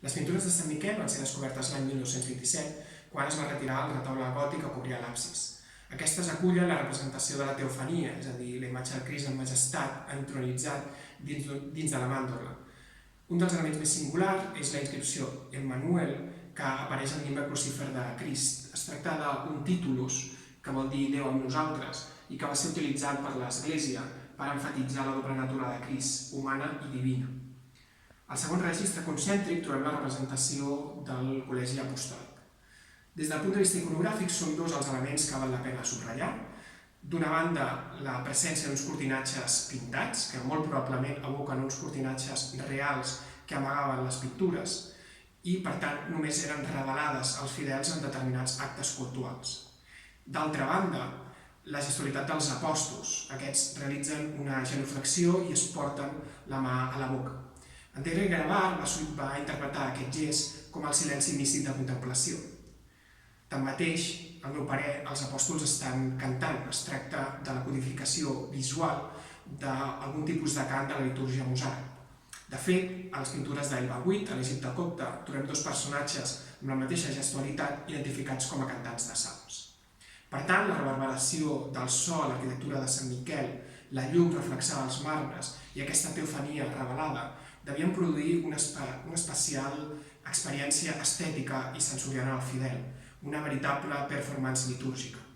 Les pintures de Sant Miquel van ser descobertes l'any 1927, quan es va retirar el retaule gòtic que cobria l'absis. Aquestes acullen la representació de la teofania, és a dir, la imatge del Crist en majestat, entronitzat dins de la màndola. Un dels elements més singulars és la inscripció Emmanuel, que apareix en l'himne crucífer de Crist. Es tracta d'un títulus, que vol dir Déu amb nosaltres, i que va ser utilitzat per l'Església per emfatitzar la doble natura de Crist, humana i divina. Al segon registre concèntric trobem la representació del Col·legi Apostòlic. Des del punt de vista iconogràfic són dos els elements que val la pena subratllar. D'una banda, la presència d'uns cortinatges pintats, que molt probablement evoquen uns cortinatges reals que amagaven les pintures i, per tant, només eren revelades als fidels en determinats actes cultuals. D'altra banda, la gestualitat dels apòstols. Aquests realitzen una genuflexió i es porten la mà a la boca. Enric Gravar va interpretar aquest gest com el silenci místic de contemplació. Tanmateix, al meu parer, els apòstols estan cantant. Es tracta de la codificació visual d'algun tipus de cant de la litúrgia mosàrabe. De fet, a les pintures d'Elba VIII, a l'Egipte copte, trobem dos personatges amb la mateixa gestualitat identificats com a cantants de salms. Per tant, la reverberació del so a l'arquitectura de Sant Miquel, la llum reflexada als marbres i aquesta teofania revelada devien produir una especial experiència estètica i sensorial al fidel, una veritable performance litúrgica.